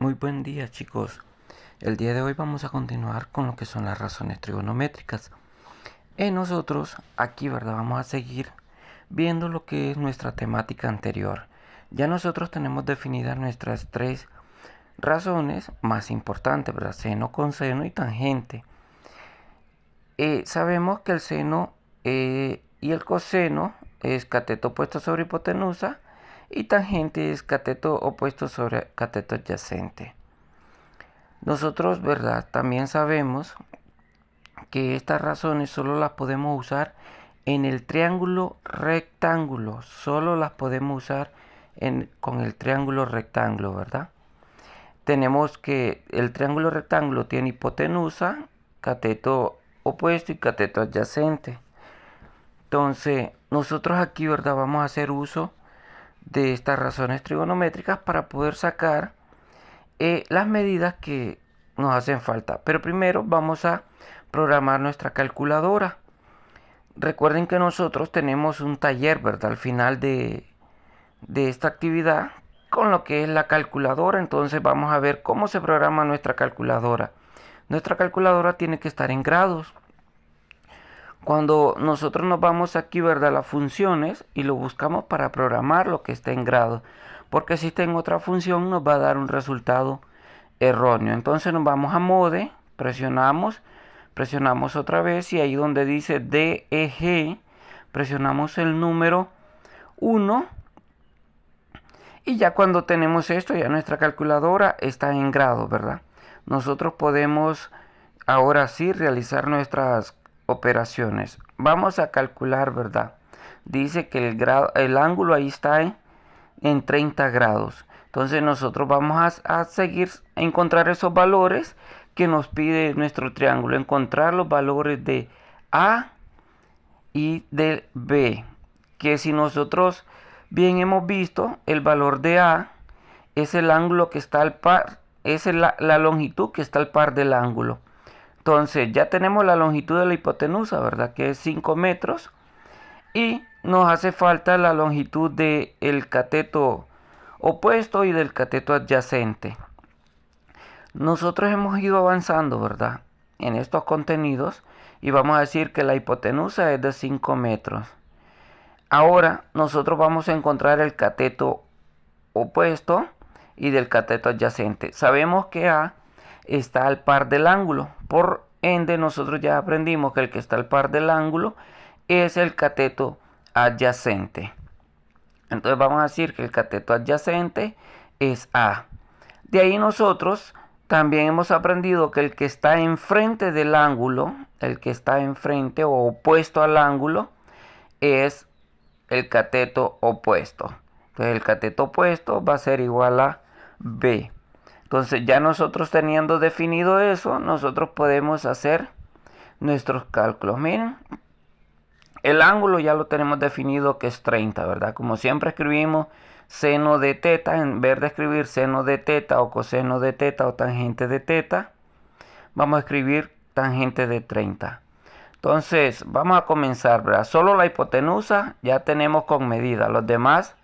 Muy buen día, chicos. El día de hoy vamos a continuar con lo que son las razones trigonométricas. Nosotros aquí, ¿verdad? Vamos a seguir viendo lo que es nuestra temática anterior. Ya nosotros tenemos definidas nuestras tres razones más importantes, ¿verdad? Seno, coseno y tangente. Sabemos que el seno y el coseno es cateto opuesto sobre hipotenusa y tangente es cateto opuesto sobre cateto adyacente. Nosotros, ¿verdad? También sabemos que estas razones solo las podemos usar en el triángulo rectángulo. Solo las podemos usar con el triángulo rectángulo, ¿verdad? Tenemos que el triángulo rectángulo tiene hipotenusa, cateto opuesto y cateto adyacente. Entonces, nosotros aquí, ¿verdad? Vamos a hacer uso de estas razones trigonométricas para poder sacar las medidas que nos hacen falta. Pero primero vamos a programar nuestra calculadora. Recuerden que nosotros tenemos un taller, ¿verdad? Al final de esta actividad con lo que es la calculadora. Entonces vamos a ver cómo se programa nuestra calculadora. Nuestra calculadora tiene que estar en grados. Cuando nosotros nos vamos aquí, ¿verdad? A las funciones y lo buscamos para programar lo que está en grados. Porque si está en otra función nos va a dar un resultado erróneo. Entonces nos vamos a mode, presionamos otra vez y ahí donde dice DEG, presionamos el número 1 y ya cuando tenemos esto, ya nuestra calculadora está en grado, ¿verdad? Nosotros podemos ahora sí realizar nuestras operaciones. Vamos a calcular, ¿verdad? Dice que el ángulo ahí está en 30 grados. Entonces nosotros vamos a seguir a encontrar esos valores que nos pide nuestro triángulo. Encontrar los valores de A y de B. Que si nosotros bien hemos visto, el valor de A es el ángulo que está al par, es la longitud que está al par del ángulo. Entonces ya tenemos la longitud de la hipotenusa, ¿verdad? Que es 5 metros. Y nos hace falta la longitud del cateto opuesto y del cateto adyacente. Nosotros hemos ido avanzando, ¿verdad? En estos contenidos y vamos a decir que la hipotenusa es de 5 metros. Ahora nosotros vamos a encontrar el cateto opuesto y del cateto adyacente. Sabemos que A está al par del ángulo. Por ende, nosotros ya aprendimos que el que está al par del ángulo es el cateto adyacente. Entonces vamos a decir que el cateto adyacente es A. De ahí nosotros también hemos aprendido que el que está enfrente del ángulo, el que está enfrente o opuesto al ángulo, es el cateto opuesto. Entonces el cateto opuesto va a ser igual a B. Entonces ya nosotros teniendo definido eso, nosotros podemos hacer nuestros cálculos. Miren, el ángulo ya lo tenemos definido que es 30, ¿verdad? Como siempre escribimos seno de teta, en vez de escribir seno de teta o coseno de teta o tangente de teta, vamos a escribir tangente de 30. Entonces, vamos a comenzar, ¿verdad? Solo la hipotenusa ya tenemos con medida, los demás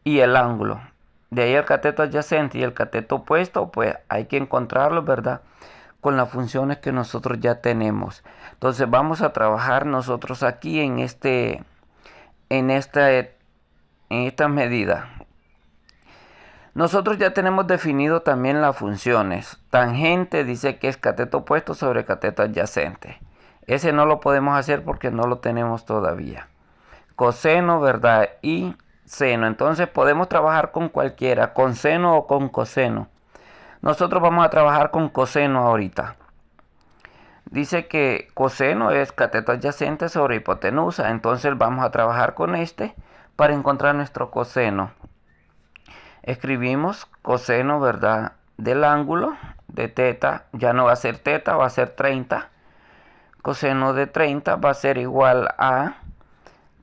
y el ángulo. De ahí el cateto adyacente y el cateto opuesto, pues hay que encontrarlos, ¿verdad? Con las funciones que nosotros ya tenemos. Entonces vamos a trabajar nosotros aquí en esta medida. Nosotros ya tenemos definido también las funciones. Tangente dice que es cateto opuesto sobre cateto adyacente. Ese no lo podemos hacer porque no lo tenemos todavía. Coseno, ¿verdad? Y seno. Entonces podemos trabajar con cualquiera, con seno o con coseno. Nosotros vamos a trabajar con coseno ahorita. Dice que coseno es cateto adyacente sobre hipotenusa. Entonces vamos a trabajar con este para encontrar nuestro coseno. Escribimos coseno, ¿verdad? Del ángulo de teta. Ya no va a ser teta, va a ser 30. Coseno de 30 va a ser igual a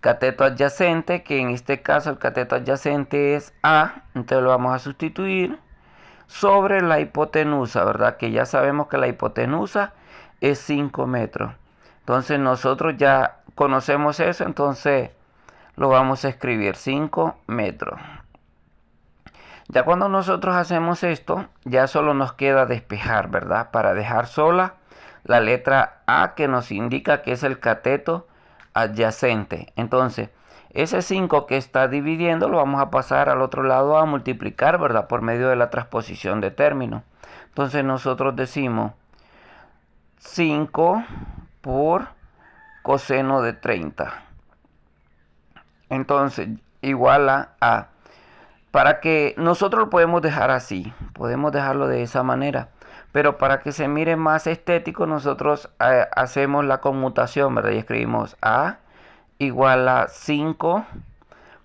cateto adyacente, que en este caso el cateto adyacente es A. Entonces lo vamos a sustituir sobre la hipotenusa, ¿verdad? Que ya sabemos que la hipotenusa es 5 metros. Entonces nosotros ya conocemos eso, entonces lo vamos a escribir 5 metros. Ya cuando nosotros hacemos esto, ya solo nos queda despejar, ¿verdad? Para dejar sola la letra A, que nos indica que es el cateto adyacente. Entonces, ese 5 que está dividiendo lo vamos a pasar al otro lado a multiplicar, ¿verdad? Por medio de la transposición de término. Entonces nosotros decimos 5 por coseno de 30. Entonces, igual a. Para que nosotros lo podemos dejar así, podemos dejarlo de esa manera. Pero para que se mire más estético, nosotros hacemos la conmutación, ¿verdad? Y escribimos A igual a 5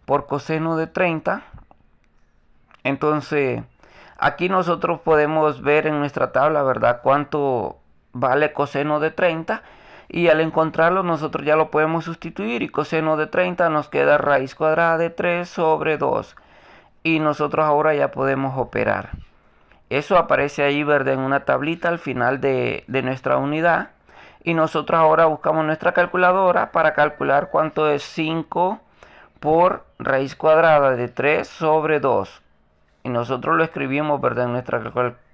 por coseno de 30. Entonces, aquí nosotros podemos ver en nuestra tabla, ¿verdad? Cuánto vale coseno de 30. Y al encontrarlo, nosotros ya lo podemos sustituir. Y coseno de 30 nos queda raíz cuadrada de 3 sobre 2. Y nosotros ahora ya podemos operar. Eso aparece ahí, ¿verdad? En una tablita al final de nuestra unidad. Y nosotros ahora buscamos nuestra calculadora para calcular cuánto es 5 por raíz cuadrada de 3 sobre 2. Y nosotros lo escribimos, ¿verdad? En nuestra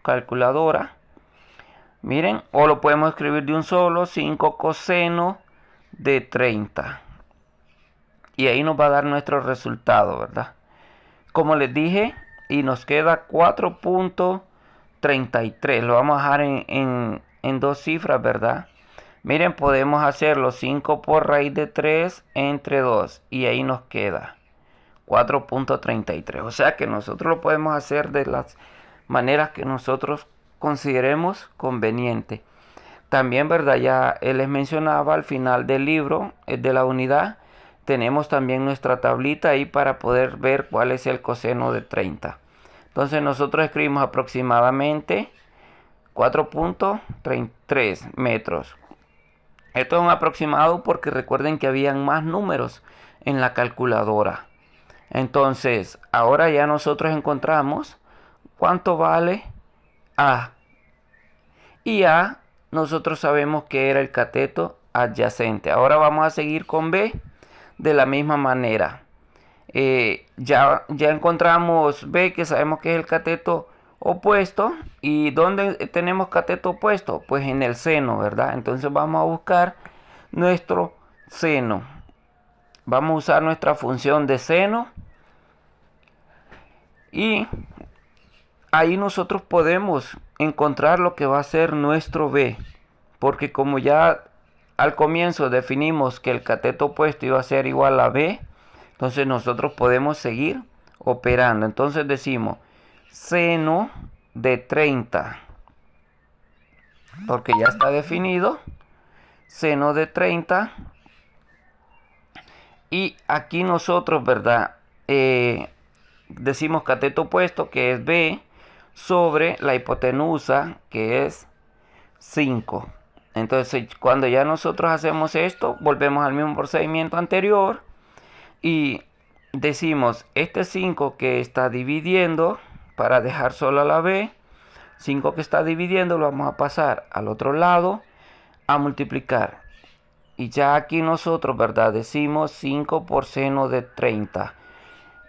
calculadora. Miren, o lo podemos escribir de un solo, 5 coseno de 30. Y ahí nos va a dar nuestro resultado, ¿verdad? Como les dije, y nos queda 4.33. Lo vamos a dejar en dos cifras, ¿verdad? Miren, podemos hacerlo 5 por raíz de 3 entre 2. Y ahí nos queda 4.33. O sea que nosotros lo podemos hacer de las maneras que nosotros consideremos conveniente. También, ¿verdad? Ya les mencionaba al final del libro, de la unidad, tenemos también nuestra tablita ahí para poder ver cuál es el coseno de 30. Entonces nosotros escribimos aproximadamente 4.33 metros. Esto es un aproximado porque recuerden que habían más números en la calculadora. Entonces, ahora ya nosotros encontramos cuánto vale A. Y A, nosotros sabemos que era el cateto adyacente. Ahora vamos a seguir con B de la misma manera. Ya encontramos B, que sabemos que es el cateto opuesto. ¿Y dónde tenemos cateto opuesto? Pues en el seno, ¿verdad? Entonces vamos a buscar nuestro seno. Vamos a usar nuestra función de seno. Y ahí nosotros podemos encontrar lo que va a ser nuestro B. Porque como ya al comienzo definimos que el cateto opuesto iba a ser igual a B, entonces nosotros podemos seguir operando. Entonces decimos seno de 30. Porque ya está definido. Seno de 30. Y aquí nosotros, ¿verdad? Decimos cateto opuesto, que es B, sobre la hipotenusa, que es 5. Entonces, cuando ya nosotros hacemos esto, volvemos al mismo procedimiento anterior y decimos este 5 que está dividiendo, para dejar sola la B, 5 que está dividiendo lo vamos a pasar al otro lado a multiplicar. Y ya aquí nosotros, ¿verdad? Decimos 5 por seno de 30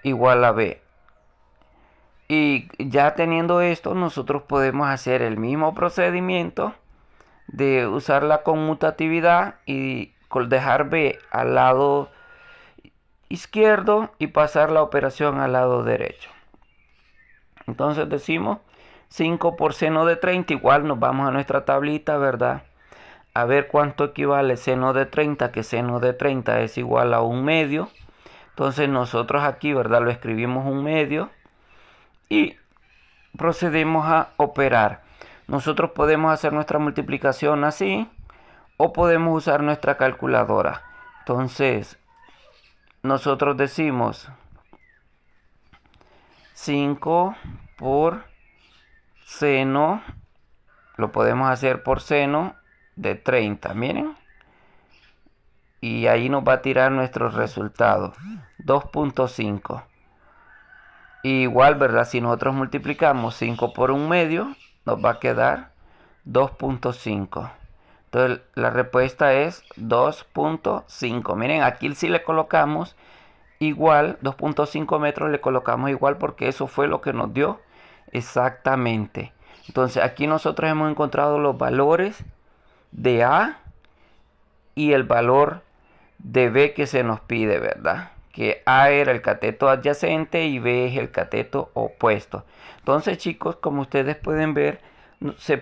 igual a B. Y ya teniendo esto, nosotros podemos hacer el mismo procedimiento de usar la conmutatividad y dejar B al lado izquierdo y pasar la operación al lado derecho. Entonces decimos 5 por seno de 30, igual nos vamos a nuestra tablita, ¿verdad? A ver cuánto equivale seno de 30, que seno de 30 es igual a 1/2. Entonces nosotros aquí, ¿verdad? Lo escribimos 1/2 y procedemos a operar. Nosotros podemos hacer nuestra multiplicación así o podemos usar nuestra calculadora. Entonces, nosotros decimos 5 por seno, lo podemos hacer por seno de 30, miren. Y ahí nos va a tirar nuestro resultado, 2.5. Igual, ¿verdad? Si nosotros multiplicamos 5 por 1/2, nos va a quedar 2.5. Entonces, la respuesta es 2.5. Miren, aquí sí le colocamos igual, 2.5 metros le colocamos igual porque eso fue lo que nos dio exactamente. Entonces aquí nosotros hemos encontrado los valores de A y el valor de B que se nos pide, ¿verdad? Que A era el cateto adyacente y B es el cateto opuesto. Entonces, chicos, como ustedes pueden ver, se